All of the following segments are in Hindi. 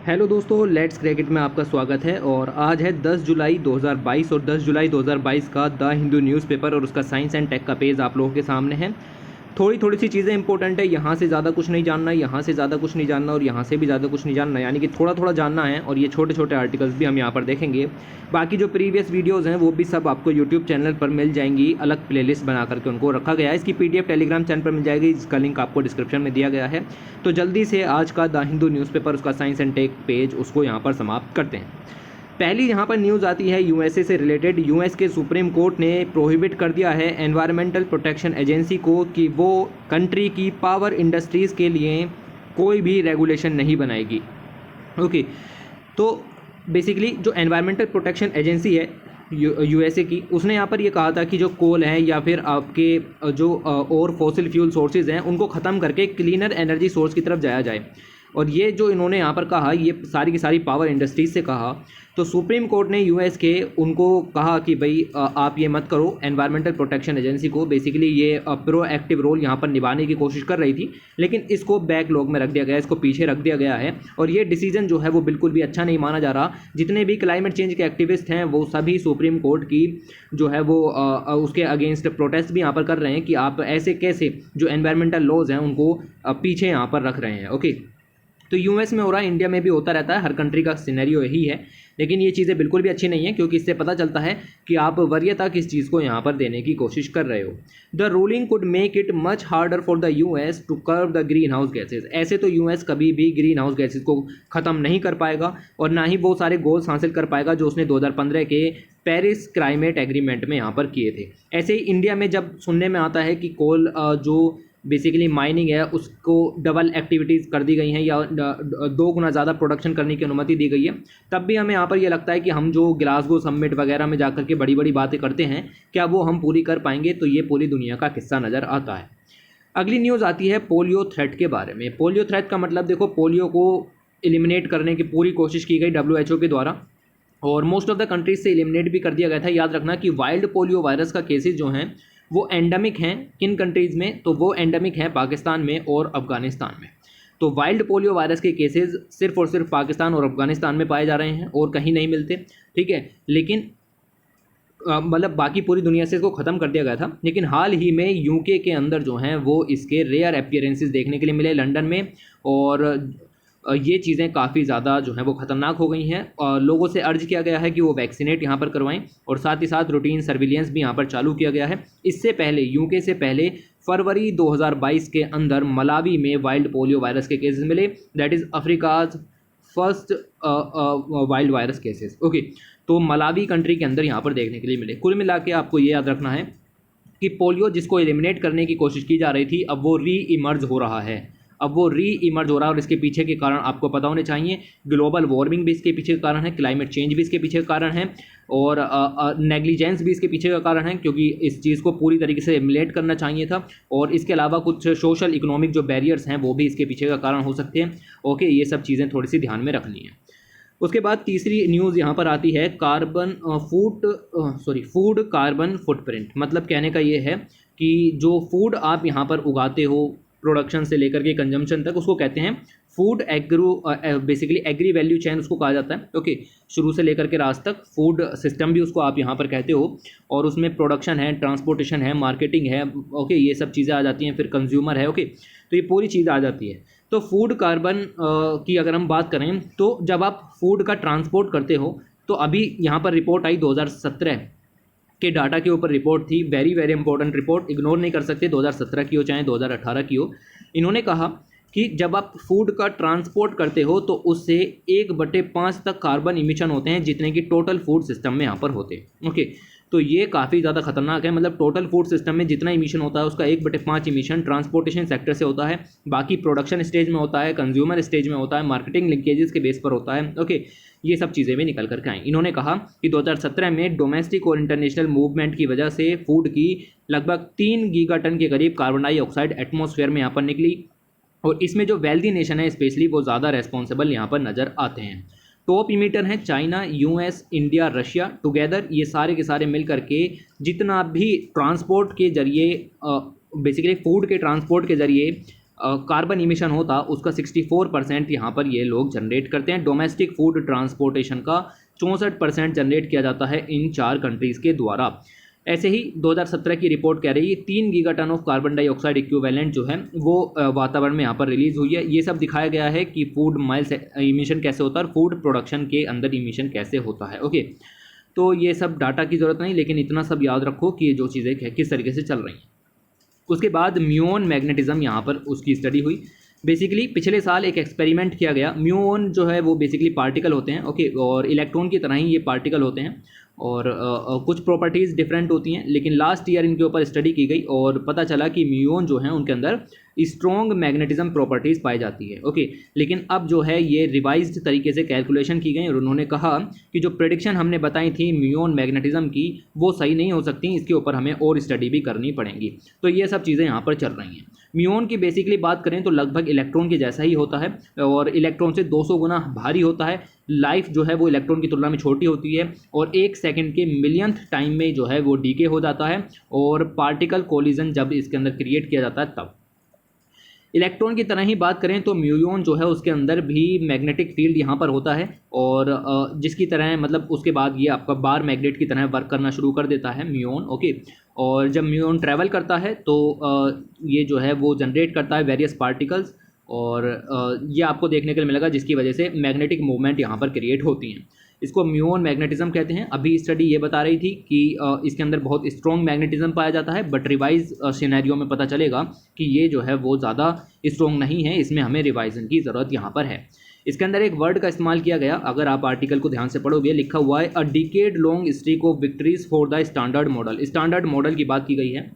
हेलो दोस्तों, लेट्स क्रिकेट में आपका स्वागत है। और आज है 10 जुलाई 2022 और 10 जुलाई 2022 का द हिंदू न्यूज़पेपर और उसका साइंस एंड टेक का पेज आप लोगों के सामने है। थोड़ी थोड़ी सी चीज़ें इंपॉर्टेंट है, यहाँ से ज़्यादा कुछ नहीं जानना, यहाँ से ज़्यादा कुछ नहीं जानना और यहाँ से भी ज़्यादा कुछ नहीं जानना, यानी कि थोड़ा थोड़ा जानना है। और ये छोटे छोटे आर्टिकल्स भी हम यहाँ पर देखेंगे। बाकी जो प्रीवियस वीडियोज़ हैं वो भी सब आपको यूट्यूब चैनल पर मिल जाएंगी, अलग प्लेलिस्ट बना करके उनको रखा गया है। इसकी PDF टेलीग्राम चैनल पर मिल जाएगी, जिसका लिंक आपको डिस्क्रिप्शन में दिया गया है। तो जल्दी से आज का द हिंदू न्यूज़पेपर उसका साइंस एंड टेक पेज उसको यहाँ पर समाप्त करते हैं। पहली यहाँ पर न्यूज़ आती है यूएसए से रिलेटेड। यूएस के सुप्रीम कोर्ट ने प्रोहिबिट कर दिया है एनवायरमेंटल प्रोटेक्शन एजेंसी को कि वो कंट्री की पावर इंडस्ट्रीज़ के लिए कोई भी रेगुलेशन नहीं बनाएगी। ओके, तो बेसिकली जो एनवायरमेंटल प्रोटेक्शन एजेंसी है यूएसए की, उसने यहाँ पर ये कहा था कि जो कोल है या फिर आपके जो और फॉसिल फ्यूल सोर्सेज हैं उनको ख़त्म करके क्लीनर एनर्जी सोर्स की तरफ जाया जाए। और ये जो इन्होंने यहाँ पर कहा, ये सारी की सारी पावर इंडस्ट्रीज से कहा। तो सुप्रीम कोर्ट ने यूएस के उनको कहा कि भाई आप ये मत करो। एनवायरमेंटल प्रोटेक्शन एजेंसी को बेसिकली ये प्रोएक्टिव रोल यहाँ पर निभाने की कोशिश कर रही थी, लेकिन इसको बैकलॉग में रख दिया गया, इसको पीछे रख दिया गया है। और ये डिसीजन जो है वो बिल्कुल भी अच्छा नहीं माना जा रहा। जितने भी क्लाइमेट चेंज के एक्टिविस्ट हैं वो सभी सुप्रीम कोर्ट की जो है वो उसके अगेंस्ट प्रोटेस्ट भी यहाँ पर कर रहे हैं कि आप ऐसे कैसे जो एनवायरमेंटल लॉज हैं उनको पीछे यहाँ पर रख रहे हैं। ओके, तो यूएस में हो रहा है, इंडिया में भी होता रहता है, हर कंट्री का सिनेरियो यही है। लेकिन ये चीज़ें बिल्कुल भी अच्छी नहीं है, क्योंकि इससे पता चलता है कि आप वरीयता किस चीज़ को यहाँ पर देने की कोशिश कर रहे हो। The ruling could make it much harder for the US to curb the greenhouse gases. ऐसे तो यूएस कभी भी ग्रीन हाउस गैसेज को ख़त्म नहीं कर पाएगा और ना ही वो सारे गोल्स हासिल कर पाएगा जो उसने 2015 के पेरिस क्लाइमेट एग्रीमेंट में यहाँ पर किए थे। ऐसे ही इंडिया में जब सुनने में आता है कि कोल जो बेसिकली माइनिंग है उसको डबल एक्टिविटीज़ कर दी गई हैं या 2 गुना ज़्यादा प्रोडक्शन करने की अनुमति दी गई है, तब भी हमें यहाँ पर ये लगता है कि हम जो ग्लासगो समिट वगैरह में जाकर के बड़ी बड़ी बातें करते हैं, क्या वो हम पूरी कर पाएंगे? तो ये पूरी दुनिया का किस्सा नज़र आता है। अगली न्यूज़ आती है पोलियो थ्रेट के बारे में। पोलियो थ्रेट का मतलब देखो, पोलियो को एलिमिनेट करने की पूरी कोशिश की गई WHO के द्वारा और मोस्ट ऑफ द कंट्रीज से एलिमिनेट भी कर दिया गया था। याद रखना कि वाइल्ड पोलियो वायरस का केसेस जो हैं वो एंडेमिक हैं किन कंट्रीज़ में, तो वो एंडेमिक हैं पाकिस्तान में और अफगानिस्तान में। तो वाइल्ड पोलियो वायरस के केसेस सिर्फ और सिर्फ पाकिस्तान और अफगानिस्तान में पाए जा रहे हैं और कहीं नहीं मिलते, ठीक है। लेकिन मतलब बाकी पूरी दुनिया से इसको ख़त्म कर दिया गया था। लेकिन हाल ही में यूके के अंदर जो हैं वो इसके रेयर अपीयरेंसेस देखने के लिए मिले लंदन में, और ये चीज़ें काफ़ी ज़्यादा जो है वो ख़तरनाक हो गई हैं। और लोगों से अर्ज किया गया है कि वो वैक्सीनेट यहाँ पर करवाएं और साथ ही साथ रूटीन सर्विलियंस भी यहाँ पर चालू किया गया है। इससे पहले यूके से पहले फरवरी 2022 के अंदर मलावी में वाइल्ड पोलियो वायरस के केसेस मिले, that is Africa's first wild virus cases. Okay, तो मलावी कंट्री के अंदर यहाँ पर देखने के लिए मिले। कुल मिला के आपको ये याद रखना है कि पोलियो जिसको एलिमिनेट करने की कोशिश की जा रही थी, अब वो री इमर्ज हो रहा है। और इसके पीछे के कारण आपको पता होने चाहिए। ग्लोबल वार्मिंग भी इसके पीछे का कारण है, क्लाइमेट चेंज भी इसके पीछे का कारण है और नेग्लिजेंस भी इसके पीछे का कारण है, क्योंकि इस चीज़ को पूरी तरीके से एलिमिनेट करना चाहिए था। और इसके अलावा कुछ सोशल इकोनॉमिक जो बैरियर्स हैं वो भी इसके पीछे का कारण हो सकते हैं। ओके, ये सब चीज़ें थोड़ी सी ध्यान में रखनी है। उसके बाद तीसरी न्यूज़ यहाँ पर आती है फूड कार्बन फुटप्रिंट। मतलब कहने का ये है कि जो फूड आप यहाँ पर उगाते हो, प्रोडक्शन से लेकर के कंजम्पशन तक, उसको कहते हैं food basically agri value chain उसको कहा जाता है। ओके, शुरू से लेकर के रात तक फूड सिस्टम भी उसको आप यहाँ पर कहते हो। और उसमें प्रोडक्शन है, ट्रांसपोर्टेशन है, मार्केटिंग है, ओके, ये सब चीज़ें आ जाती हैं। फिर कंज्यूमर है, ओके, तो ये पूरी चीज़ आ जाती है। तो फूड कार्बन की अगर हम बात करें तो जब आप फूड का ट्रांसपोर्ट करते हो, तो अभी यहाँ पर रिपोर्ट आई 2017 के डाटा के ऊपर रिपोर्ट थी, very very important report, ignore नहीं कर सकते, 2017 की हो चाहे 2018 की हो। इन्होंने कहा कि जब आप फूड का ट्रांसपोर्ट करते हो तो उससे 1/5 तक कार्बन इमिशन होते हैं, जितने की टोटल फूड सिस्टम में यहाँ पर होते हैं। ओके, तो ये काफ़ी ज़्यादा खतरनाक है। मतलब टोटल फूड सिस्टम में जितना इमिशन होता है उसका 1/5 इमिशन ट्रांसपोर्टेशन सेक्टर से होता है, बाकी प्रोडक्शन स्टेज में होता है, कंज्यूमर स्टेज में होता है, मार्केटिंग लिंकेजेस के बेस पर होता है। ओके, ये सब चीज़ें भी निकल करके आई। इन्होंने कहा कि 2017 में डोमेस्टिक और इंटरनेशनल मूवमेंट की वजह से फूड की लगभग 3 गीगाटन के करीब कार्बन डाइऑक्साइड एटमॉस्फेयर में यहाँ पर निकली, और इसमें जो वेल्दी नेशन है स्पेशली वो ज़्यादा रेस्पॉन्सिबल यहाँ पर नज़र आते हैं। टॉप इमीटर हैं China, US, India, Russia. Together ये सारे के सारे मिल करके जितना भी ट्रांसपोर्ट के जरिए बेसिकली फूड के ट्रांसपोर्ट के जरिए कार्बन इमिशन होता उसका 64% यहाँ पर ये लोग जनरेट करते हैं। डोमेस्टिक फूड ट्रांसपोर्टेशन का 64% जनरेट किया जाता है इन 4 कंट्रीज़ के द्वारा। ऐसे ही 2017 की रिपोर्ट कह रही है 3 gigaton of carbon dioxide equivalent जो है वो वातावरण में यहाँ पर रिलीज हुई है। ये सब दिखाया गया है कि फूड माइल्स इमिशन कैसे होता है और फूड प्रोडक्शन के अंदर इमिशन कैसे होता है। ओके, तो ये सब डाटा की ज़रूरत नहीं, लेकिन इतना सब याद रखो कि ये जो चीज़ें किस तरीके से चल रही हैं। उसके बाद म्यूओन मैग्नेटिज्म यहाँ पर उसकी स्टडी हुई। बेसिकली पिछले साल एक एक्सपेरिमेंट किया गया। म्यूओन जो है वो बेसिकली पार्टिकल होते हैं, ओके, और इलेक्ट्रॉन की तरह ही ये पार्टिकल होते हैं और कुछ प्रॉपर्टीज़ डिफरेंट होती हैं, लेकिन लास्ट ईयर इनके ऊपर स्टडी की गई और पता चला कि म्यूओन जो हैं उनके अंदर स्ट्रॉन्ग मैग्नेटिज्म प्रॉपर्टीज़ पाई जाती है। ओके, लेकिन अब जो है ये रिवाइज्ड तरीके से कैलकुलेशन की गई और उन्होंने कहा कि जो प्रेडिक्शन हमने बताई थी म्यूओन मैग्नेटिज्म की वो सही नहीं हो सकती, इसके ऊपर हमें और स्टडी भी करनी पड़ेंगी। तो ये सब चीज़ें यहाँ पर चल रही हैं। म्यूओन की बेसिकली बात करें तो लगभग इलेक्ट्रॉन के जैसा ही होता है और इलेक्ट्रॉन से 200 गुना भारी होता है। लाइफ जो है वो इलेक्ट्रॉन की तुलना में छोटी होती है और 1 सेकंड के मिलियंथ टाइम में जो है वो डीके हो जाता है और पार्टिकल कोलिजन जब इसके अंदर क्रिएट किया जाता है तब। इलेक्ट्रॉन की तरह ही बात करें तो म्यूओन जो है उसके अंदर भी मैग्नेटिक फील्ड यहाँ पर होता है और जिसकी तरह मतलब उसके बाद ये आपका बार मैग्नेट की तरह वर्क करना शुरू कर देता है म्यूओन। ओके, और जब म्यूओन ट्रैवल करता है तो ये जो है वो जनरेट करता है वेरियस पार्टिकल्स और ये आपको देखने को मिलेगा जिसकी वजह से मैग्नेटिक मूवमेंट यहाँ पर क्रिएट होती हैं। इसको म्यूओन मैग्नेटिज्म कहते हैं। अभी स्टडी ये बता रही थी कि इसके अंदर बहुत स्ट्रॉन्ग मैग्नेटिज्म पाया जाता है, बट रिवाइज सिनेरियो में पता चलेगा कि ये जो है वो ज़्यादा स्ट्रॉन्ग नहीं है, इसमें हमें रिवाइजन की ज़रूरत यहाँ पर है। इसके अंदर एक वर्ड का इस्तेमाल किया गया, अगर आप आर्टिकल को ध्यान से पढ़ोगे लिखा हुआ है अ decade long streak of victories for the standard model. Standard model की बात की गई है।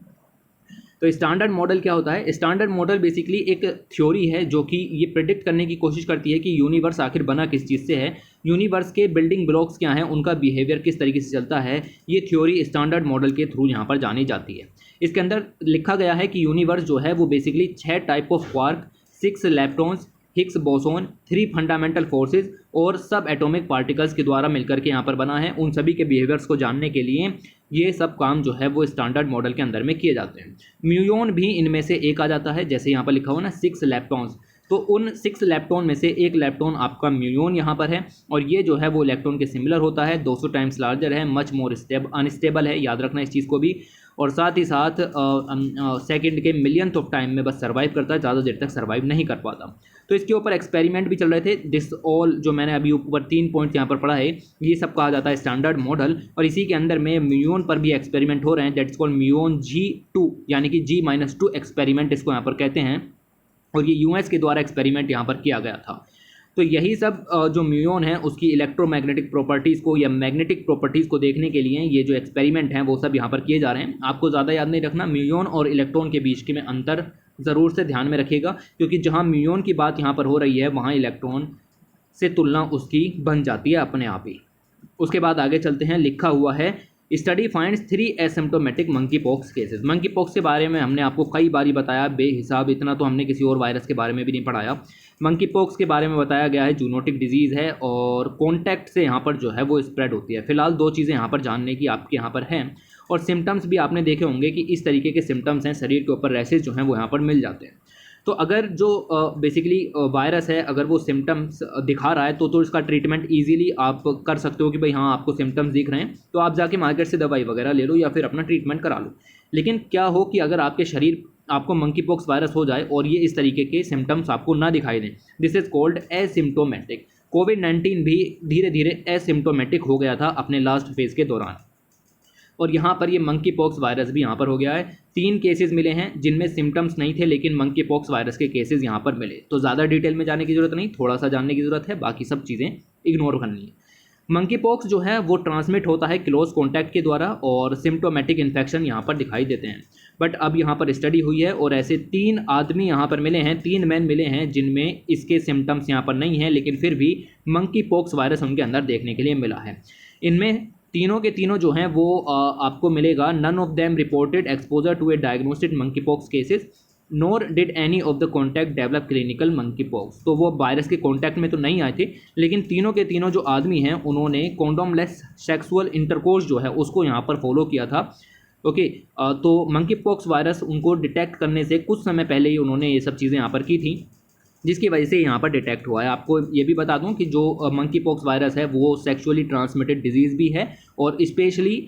तो स्टैंडर्ड मॉडल क्या होता है? स्टैंडर्ड मॉडल बेसिकली एक थ्योरी है जो कि ये प्रेडिक्ट करने की कोशिश करती है कि यूनिवर्स आखिर बना किस चीज़ से है, यूनिवर्स के बिल्डिंग ब्लॉक्स क्या हैं, उनका बिहेवियर किस तरीके से चलता है। ये थ्योरी स्टैंडर्ड मॉडल के थ्रू यहाँ पर जानी जाती है। इसके अंदर लिखा गया है कि यूनिवर्स जो है वो basically 6 type of quark, 6 leptons, Higgs boson, 3 fundamental forces और सब एटॉमिक पार्टिकल्स के द्वारा मिलकर के यहाँ पर बना है। उन सभी के बिहेवियर्स को जानने के लिए ये सब काम जो है वो स्टैंडर्ड मॉडल के अंदर में किए जाते हैं। म्यूओन भी इनमें से एक आ जाता है, जैसे यहाँ पर लिखा हुआ ना 6 लेप्टॉन्स, तो उन 6 लेप्टॉन में से एक लेप्टॉन आपका म्यूओन यहाँ पर है और ये जो है वो इलेक्ट्रॉन के सिमिलर होता है, 200 टाइम्स लार्जर है, मच मोर अनस्टेबल है, याद रखना इस चीज़ को भी, और साथ ही साथ सेकंड के मिलियंथ ऑफ टाइम में बस सर्वाइव करता है, ज़्यादा देर तक सर्वाइव नहीं कर पाता। तो इसके ऊपर एक्सपेरिमेंट भी चल रहे थे। दिस ऑल जो मैंने अभी ऊपर 3 पॉइंट यहाँ पर पढ़ा है, ये सब कहा जाता है स्टैंडर्ड मॉडल, और इसी के अंदर में म्यूओन पर भी एक्सपेरिमेंट हो रहे हैं, दैट्स कॉल्ड म्यूओन G2 यानी कि G-2 एक्सपेरिमेंट इसको यहाँ पर कहते हैं, और ये यूएस के द्वारा एक्सपेरिमेंट यहाँ पर किया गया था। तो यही सब जो म्यूओन है उसकी इलेक्ट्रोमैग्नेटिक प्रॉपर्टीज़ को या मैग्नेटिक प्रॉपर्टीज़ को देखने के लिए ये जो एक्सपेरिमेंट हैं वो सब यहाँ पर किए जा रहे हैं। आपको ज़्यादा याद नहीं रखना, म्यूओन और इलेक्ट्रॉन के बीच के में अंतर ज़रूर से ध्यान में रखिएगा, क्योंकि जहाँ म्यूओन की बात यहाँ पर हो रही है वहाँ इलेक्ट्रॉन से तुलना उसकी बन जाती है अपने आप ही। उसके बाद आगे चलते हैं, लिखा हुआ है study finds 3 asymptomatic monkey pox cases. Monkey pox के बारे में हमने आपको कई बारी बताया बेहिसाब, इतना तो हमने किसी और वायरस के बारे में भी नहीं पढ़ाया। मंकी पॉक्स के बारे में बताया गया है जूनोटिक डिजीज़ है और कॉन्टैक्ट से यहाँ पर जो है वो स्प्रेड होती है। फिलहाल 2 चीज़ें यहाँ पर जानने की आपके यहाँ पर हैं, और सिम्टम्स भी आपने देखे होंगे कि इस तरीके के सिम्टम्स हैं, शरीर के ऊपर रैसेज जो हैं वो यहाँ पर मिल जाते हैं। तो अगर जो बेसिकली वायरस है अगर वो सिम्टम्स दिखा रहा है तो इसका ट्रीटमेंट इजीली आप कर सकते हो कि भाई हाँ आपको सिम्टम्स दिख रहे हैं तो आप जाके मार्केट से दवाई वगैरह ले लो या फिर अपना ट्रीटमेंट करा लो। लेकिन क्या हो कि अगर आपके शरीर आपको मंकी पॉक्स वायरस हो जाए और ये इस तरीके के सिम्टम्स आपको ना दिखाई दें, दिस इज कॉल्ड एसिम्प्टोमेटिक। कोविड-19 भी धीरे धीरे एसिम्प्टोमेटिक हो गया था अपने लास्ट फेज़ के दौरान, और यहाँ पर ये मंकी पॉक्स वायरस भी यहाँ पर हो गया है। 3 केसेस मिले हैं जिनमें सिम्टम्स नहीं थे लेकिन मंकी पॉक्स वायरस के केसेस यहाँ पर मिले। तो ज़्यादा डिटेल में जाने की ज़रूरत नहीं, थोड़ा सा जानने की ज़रूरत है, बाकी सब चीज़ें इग्नोर करनी है। मंकी पॉक्स जो है वो ट्रांसमिट होता है क्लोज कॉन्टैक्ट के द्वारा और सिम्टोमेटिक इन्फेक्शन यहाँ पर दिखाई देते हैं। बट अब यहाँ पर स्टडी हुई है और ऐसे 3 आदमी यहाँ पर मिले हैं, 3 मैन मिले हैं जिनमें इसके सिम्टम्स यहाँ पर नहीं हैं लेकिन फिर भी मंकी पॉक्स वायरस उनके अंदर देखने के लिए मिला है। इनमें तीनों के तीनों जो हैं वो आपको मिलेगा none of them reported exposure to a diagnostic monkeypox cases nor did any of the contact develop clinical monkeypox. तो वो वायरस के कॉन्टैक्ट में तो नहीं आए थे लेकिन तीनों के तीनों जो आदमी हैं उन्होंने कॉन्डोमलेस सेक्सुअल इंटरकोर्स जो है उसको यहाँ पर फॉलो किया था ओके। तो मंकी पॉक्स वायरस उनको डिटेक्ट करने से कुछ समय पहले ही उन्होंने ये सब चीज़ें यहाँ पर की थी, जिसकी वजह से यहाँ पर डिटेक्ट हुआ है। आपको ये भी बता दूं कि जो मंकी पॉक्स वायरस है वो सेक्सुअली ट्रांसमिटेड डिजीज़ भी है, और specially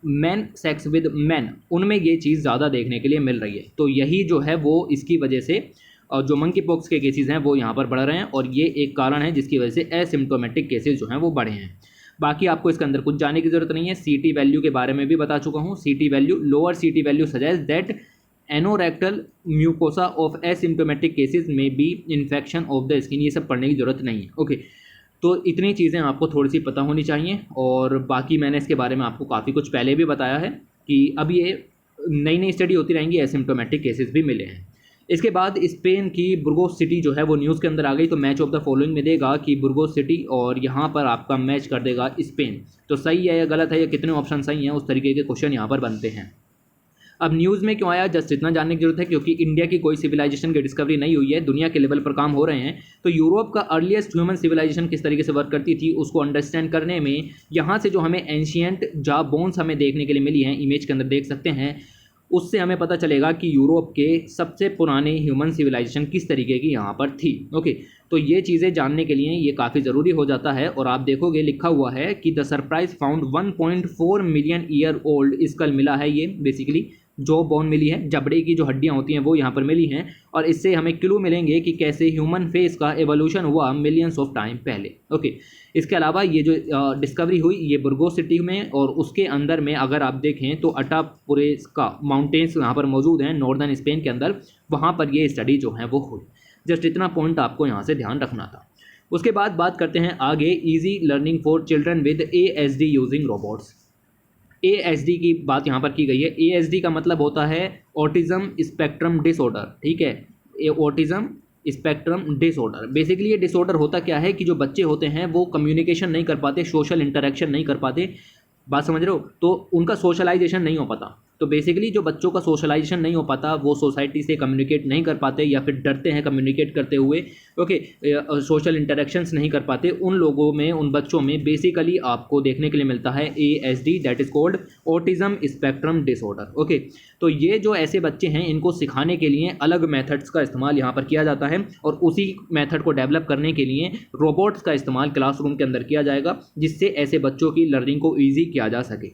man sex with man, उनमें ये चीज़ ज़्यादा देखने के लिए मिल रही है। तो यही जो है वो इसकी वजह से जो मंकी पॉक्स के केसेस हैं वो यहाँ पर बढ़ रहे हैं, और ये एक कारण है जिसकी वजह से एसिम्टोमेटिक केसेस जो हैं वो बढ़े हैं। बाकी आपको इसके अंदर कुछ जानने की जरूरत नहीं है। सीटी वैल्यू के बारे में भी बता चुका हूँ। CT value, lower CT value suggest that anorectal mucosa of asymptomatic cases में be infection of the skin. ये सब पढ़ने की जरूरत नहीं है। ओके, तो इतनी चीज़ें आपको थोड़ी सी पता होनी चाहिए। और बाकी मैंने इसके बारे में आपको काफ़ी कुछ पहले भी बताया है कि अब ये नई नई स्टडी होती रहेंगी, एसिम्टोमेटिक केसेस भी मिले हैं। इसके बाद स्पेन की बुर्गोस सिटी जो है वो न्यूज़ के अंदर आ गई। तो मैच ऑफ द फॉलोइंग में देगा कि बुर्गोस सिटी, और यहाँ पर आपका मैच कर देगा स्पेन। तो सही है या गलत है या कितने ऑप्शन सही हैं, उस तरीके के क्वेश्चन यहाँ पर बनते हैं। अब न्यूज़ में क्यों आया, जस्ट इतना जानने की जरूरत है, क्योंकि इंडिया की कोई सिविलाइजेशन की डिस्कवरी नहीं हुई है, दुनिया के लेवल पर काम हो रहे हैं। तो यूरोप का अर्लीस्ट ह्यूमन सिविलाइजेशन किस तरीके से वर्क करती थी उसको अंडरस्टैंड करने में यहाँ से जो हमें एंशियंट जा बोन्स हमें देखने के लिए मिली हैं, इमेज के अंदर देख सकते हैं, उससे हमें पता चलेगा कि यूरोप के सबसे पुराने ह्यूमन सिविलाइजेशन किस तरीके की यहाँ पर थी। ओके, तो ये चीज़ें जानने के लिए ये काफ़ी ज़रूरी हो जाता है। और आप देखोगे लिखा हुआ है कि the surprise found 1.4 million year old skull मिला है। ये बेसिकली जो बोन मिली है, जबड़े की जो हड्डियाँ होती हैं वो यहाँ पर मिली हैं, और इससे हमें क्लू मिलेंगे कि कैसे ह्यूमन फेस का एवोल्यूशन हुआ मिलियंस ऑफ टाइम पहले। ओके, इसके अलावा ये जो डिस्कवरी हुई ये बुर्गोस सिटी में, और उसके अंदर में अगर आप देखें तो अटापुरेस का माउंटेन्स यहाँ पर मौजूद हैं नॉर्दर्न स्पेन के अंदर, वहाँ पर ये स्टडी जो है वो हुई। जस्ट इतना पॉइंट आपको यहाँ से ध्यान रखना था। उसके बाद बात करते हैं आगे, easy learning for children with ASD using robots. ASD की बात यहाँ पर की गई है। ASD का मतलब होता है ऑटिज्म स्पेक्ट्रम डिसऑर्डर, ठीक है, ये ऑटिज्म स्पेक्ट्रम डिसऑर्डर। बेसिकली ये डिसऑर्डर होता क्या है कि जो बच्चे होते हैं वो कम्युनिकेशन नहीं कर पाते, सोशल इंटरेक्शन नहीं कर पाते, बात समझ रहे हो, तो उनका सोशलाइजेशन नहीं हो पाता। तो बेसिकली जो बच्चों का सोशलाइजेशन नहीं हो पाता, वो सोसाइटी से कम्युनिकेट नहीं कर पाते या फिर डरते हैं कम्युनिकेट करते हुए, ओके, सोशल इंटरेक्शंस नहीं कर पाते, उन लोगों में, उन बच्चों में बेसिकली आपको देखने के लिए मिलता है ASD, that is called autism spectrum disorder. Okay, तो ये जो ऐसे बच्चे हैं इनको सिखाने के लिए अलग मेथड्स का इस्तेमाल यहाँ पर किया जाता है, और उसी मेथड को डेवलप करने के लिए रोबोट्स का इस्तेमाल क्लासरूम के अंदर किया जाएगा, जिससे ऐसे बच्चों की लर्निंग को ईजी किया जा सके।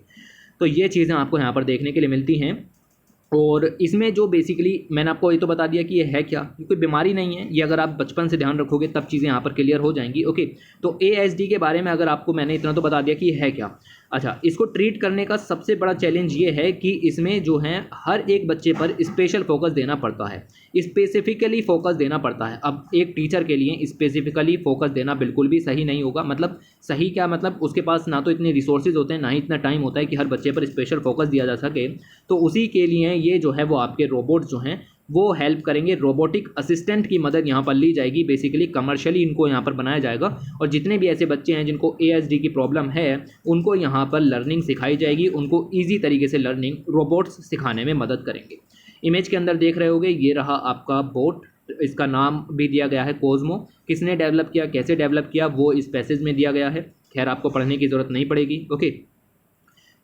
तो ये चीज़ें आपको यहाँ पर देखने के लिए मिलती हैं। और इसमें जो बेसिकली मैंने आपको ये तो बता दिया कि ये है क्या, ये कोई बीमारी नहीं है, ये अगर आप बचपन से ध्यान रखोगे तब चीज़ें यहाँ पर क्लियर हो जाएंगी। ओके, तो ASD के बारे में अगर आपको मैंने इतना तो बता दिया कि ये है क्या। अच्छा, इसको ट्रीट करने का सबसे बड़ा चैलेंज ये है कि इसमें जो है हर एक बच्चे पर स्पेशल फोकस देना पड़ता है, स्पेसिफिकली फोकस देना पड़ता है। अब एक टीचर के लिए स्पेसिफिकली फोकस देना बिल्कुल भी सही नहीं होगा। मतलब सही क्या, मतलब उसके पास ना तो इतने रिसोर्सेज होते हैं, ना ही इतना टाइम होता है कि हर बच्चे पर स्पेशल फोकस दिया जा सके। तो उसी के लिए ये जो है वो आपके रोबोट्स जो हैं वो हेल्प करेंगे। रोबोटिक असिस्टेंट की मदद यहाँ पर ली जाएगी, बेसिकली कमर्शियली इनको यहाँ पर बनाया जाएगा, और जितने भी ऐसे बच्चे हैं जिनको ASD की प्रॉब्लम है उनको यहाँ पर लर्निंग सिखाई जाएगी, उनको ईजी तरीके से लर्निंग रोबोट्स सिखाने में मदद करेंगे। इमेज के अंदर देख रहे होगे, ये रहा आपका बोट, इसका नाम भी दिया गया है कोज़्मो। किसने डेवलप किया, कैसे डेवलप किया, वो इस पैसेज में दिया गया है, खैर आपको पढ़ने की ज़रूरत नहीं पड़ेगी। ओके,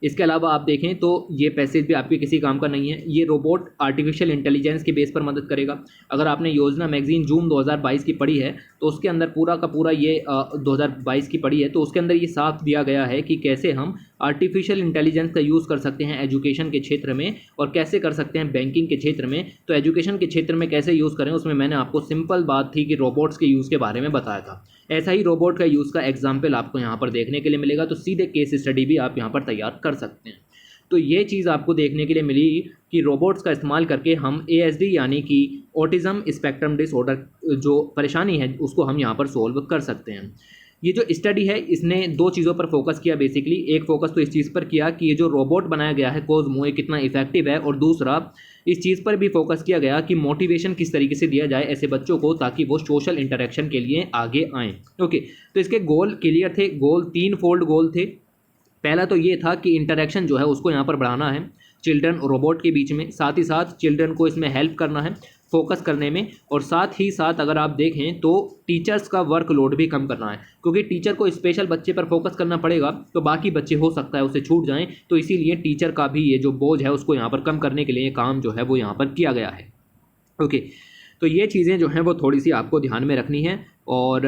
इसके अलावा आप देखें तो ये पैसेज भी आपके किसी काम का नहीं है। ये रोबोट आर्टिफिशियल इंटेलिजेंस के बेस पर मदद करेगा। अगर आपने योजना मैगजीन जून 2022 की पढ़ी है तो उसके अंदर पूरा का पूरा ये 2022 की पढ़ी है, तो उसके अंदर ये साफ दिया गया है कि कैसे हम आर्टिफिशियल इंटेलिजेंस का यूज़ कर सकते हैं एजुकेशन के क्षेत्र में, और कैसे कर सकते हैं बैंकिंग के क्षेत्र में। तो एजुकेशन के क्षेत्र में कैसे यूज़ करें उसमें मैंने आपको सिंपल बात थी कि रोबोट्स के यूज़ के बारे में बताया था। ऐसा ही रोबोट का यूज़ का एग्जाम्पल आपको यहाँ पर देखने के लिए मिलेगा, तो सीधे केस स्टडी भी आप यहाँ पर तैयार कर सकते हैं। तो ये चीज़ आपको देखने के लिए मिली कि रोबोट्स का इस्तेमाल करके हम ASD यानी कि ऑटिज्म स्पेक्ट्रम डिसऑर्डर जो परेशानी है उसको हम यहाँ पर सोल्व कर सकते हैं। ये जो स्टडी है इसने दो चीज़ों पर फोकस किया बेसिकली। एक फोकस तो इस चीज़ पर किया कि ये जो रोबोट बनाया गया है कोज़्मो, ये कितना इफेक्टिव है, और दूसरा इस चीज़ पर भी फोकस किया गया कि मोटिवेशन किस तरीके से दिया जाए ऐसे बच्चों को ताकि वो सोशल इंटरेक्शन के लिए आगे आएँ। ओके, तो इसके गोल क्लियर थे। गोल 3 फोल्ड गोल थे। पहला तो ये था कि इंटरेक्शन जो है उसको यहाँ पर बढ़ाना है चिल्ड्रन और रोबोट के बीच में, साथ ही साथ चिल्ड्रन को इसमें हेल्प करना है। फोकस करने में, और साथ ही साथ अगर आप देखें तो टीचर्स का वर्कलोड भी कम करना है, क्योंकि टीचर को स्पेशल बच्चे पर फोकस करना पड़ेगा तो बाकी बच्चे हो सकता है उससे छूट जाएं, तो इसीलिए टीचर का भी ये जो बोझ है उसको यहाँ पर कम करने के लिए काम जो है वो यहाँ पर किया गया है। ओके, तो ये चीज़ें जो हैं वो थोड़ी सी आपको ध्यान में रखनी है। और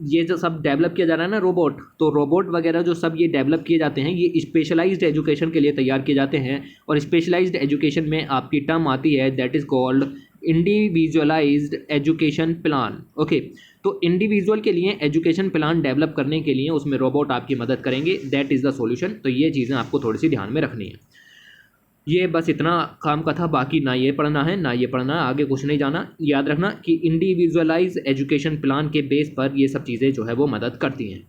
ये जो सब डेवलप किया जा रहा है ना रोबोट, तो रोबोट वगैरह जो सब ये डेवलप किए जाते हैं ये स्पेशलाइज्ड एजुकेशन के लिए तैयार किए जाते हैं, और स्पेशलाइज्ड एजुकेशन में आपकी टर्म आती है that is called individualised education plan. Okay, तो इंडिविजुअल के लिए एजुकेशन प्लान डेवलप करने के लिए उसमें रोबोट आपकी मदद करेंगे, दैट इज़ द सॉल्यूशन। तो ये चीज़ें आपको थोड़ी सी ध्यान में रखनी है। ये बस इतना काम का था, बाकी ना ये पढ़ना है ना ये पढ़ना है, आगे कुछ नहीं जाना। याद रखना कि इंडिविजुअलाइज एजुकेशन प्लान के बेस पर ये सब चीज़ें जो है वो मदद करती हैं।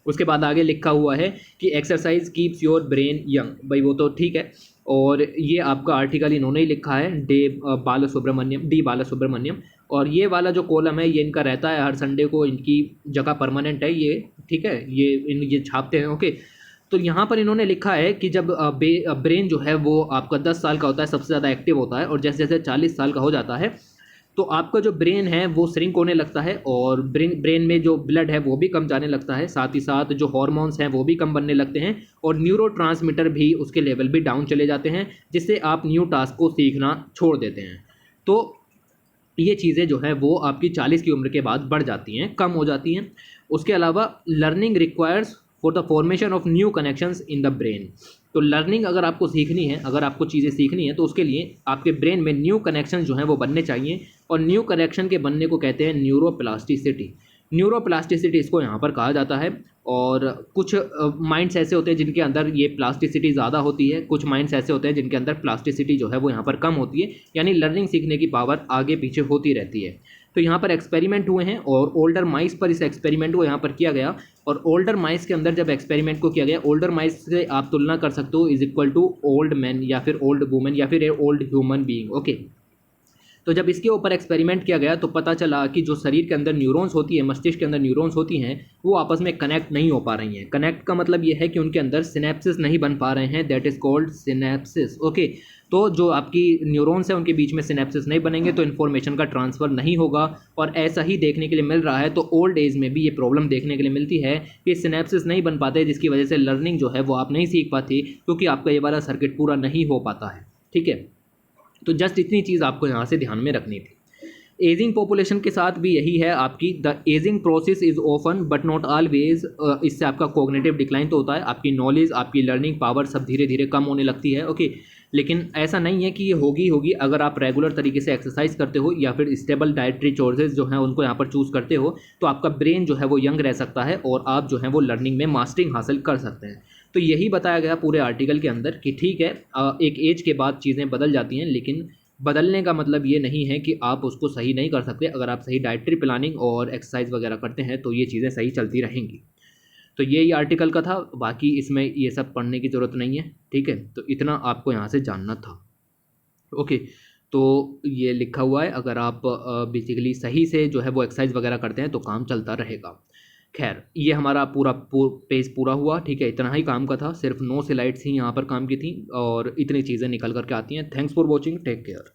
उसके बाद आगे लिखा हुआ है कि exercise keeps your brain young, भाई वो तो ठीक है, और ये आपका आर्टिकल इन्होंने ही लिखा है डी बालासुब्रमण्यम, और ये वाला जो कॉलम है ये इनका रहता है हर संडे को, इनकी जगह परमानेंट है ये, ठीक है, ये छापते हैं। ओके, तो यहाँ पर इन्होंने लिखा है कि जब ब्रेन जो है वो आपका 10 साल का होता है सबसे ज़्यादा एक्टिव होता है, और जैसे जैसे 40 साल का हो जाता है तो आपका जो ब्रेन है वो श्रिंक होने लगता है, और ब्रेन में जो ब्लड है वो भी कम जाने लगता है, साथ ही साथ जो हॉर्मोन्स हैं वो भी कम बनने लगते हैं, और न्यूरोट्रांसमीटर भी उसके लेवल भी डाउन चले जाते हैं, जिससे आप न्यू टास्क को सीखना छोड़ देते हैं। तो ये चीज़ें जो है वो आपकी 40 की उम्र के बाद बढ़ जाती हैं, कम हो जाती हैं। उसके अलावा learning requires for the formation of new connections in the brain. तो लर्निंग अगर आपको सीखनी है, अगर आपको चीज़ें सीखनी है तो उसके लिए आपके ब्रेन में न्यू कनेक्शन जो हैं वो बनने चाहिए, और न्यू कनेक्शन के बनने को कहते हैं न्यूरोप्लास्टिसिटी। न्यूरोप्लास्टिसिटी इसको यहाँ पर कहा जाता है। और कुछ माइंड्स ऐसे होते हैं जिनके अंदर ये प्लास्टिसिटी ज़्यादा होती है, कुछ माइंड्स ऐसे होते हैं जिनके अंदर प्लास्टिसिटी जो है वो यहाँ पर कम होती है, यानी लर्निंग सीखने की पावर आगे पीछे होती रहती है। तो यहाँ पर एक्सपेरिमेंट हुए हैं और ओल्डर माइस पर इस एक्सपेरिमेंट को यहाँ पर किया गया, और ओल्डर माइस के अंदर जब एक्सपेरिमेंट को किया गया, ओल्डर माइस से आप तुलना कर सकते हो is equal to old man या फिर ओल्ड वुमेन या फिर ओल्ड ह्यूमन बीइंग। ओके, तो जब इसके ऊपर एक्सपेरिमेंट किया गया तो पता चला कि जो शरीर के अंदर न्यूरॉन्स होती है, मस्तिष्क के अंदर न्यूरॉन्स होती हैं, वो आपस में कनेक्ट नहीं हो पा रही हैं। कनेक्ट का मतलब ये है कि उनके अंदर सिनेप्सिस नहीं बन पा रहे हैं, that is called synapses. Okay, तो जो आपकी न्यूरॉन्स हैं उनके बीच में सिनेप्सिस नहीं बनेंगे तो इन्फॉर्मेशन का ट्रांसफ़र नहीं होगा, और ऐसा ही देखने के लिए मिल रहा है। तो ओल्ड एज में भी ये प्रॉब्लम देखने के लिए मिलती है कि सिनेप्सिस नहीं बन पाते, जिसकी वजह से लर्निंग जो है वो आप नहीं सीख पाती, क्योंकि आपका ये वाला सर्किट पूरा नहीं हो पाता है। ठीक है, तो जस्ट इतनी चीज़ आपको यहाँ से ध्यान में रखनी थी। एजिंग पॉपुलेशन के साथ भी यही है आपकी, the ageing process is often but not always. इससे आपका कॉग्निटिव डिक्लाइन तो होता है, आपकी नॉलेज, आपकी लर्निंग पावर सब धीरे धीरे कम होने लगती है। ओके, लेकिन ऐसा नहीं है कि ये होगी अगर आप रेगुलर तरीके से एक्सरसाइज करते हो या फिर स्टेबल डाइटरी चॉइसेस जो हैं उनको यहाँ पर चूज़ करते हो, तो आपका ब्रेन जो है वो यंग रह सकता है और आप जो है वो लर्निंग में मास्टरिंग हासिल कर सकते हैं। तो यही बताया गया पूरे आर्टिकल के अंदर कि ठीक है, एक एज के बाद चीज़ें बदल जाती हैं, लेकिन बदलने का मतलब ये नहीं है कि आप उसको सही नहीं कर सकते। अगर आप सही डाइटरी प्लानिंग और एक्सरसाइज वगैरह करते हैं तो ये चीज़ें सही चलती रहेंगी। तो यही आर्टिकल का था, बाकी इसमें ये सब पढ़ने की ज़रूरत नहीं है। ठीक है, तो इतना आपको यहाँ से जानना था। ओके, तो ये लिखा हुआ है, अगर आप बेसिकली सही से जो है वो एक्सरसाइज वगैरह करते हैं तो काम चलता रहेगा। खैर, ये हमारा पूरा पेज पूरा हुआ। ठीक है, इतना ही काम का था, सिर्फ 9 स्लाइड्स ही यहाँ पर काम की थी और इतनी चीज़ें निकल करके आती हैं। Thanks for watching, take care.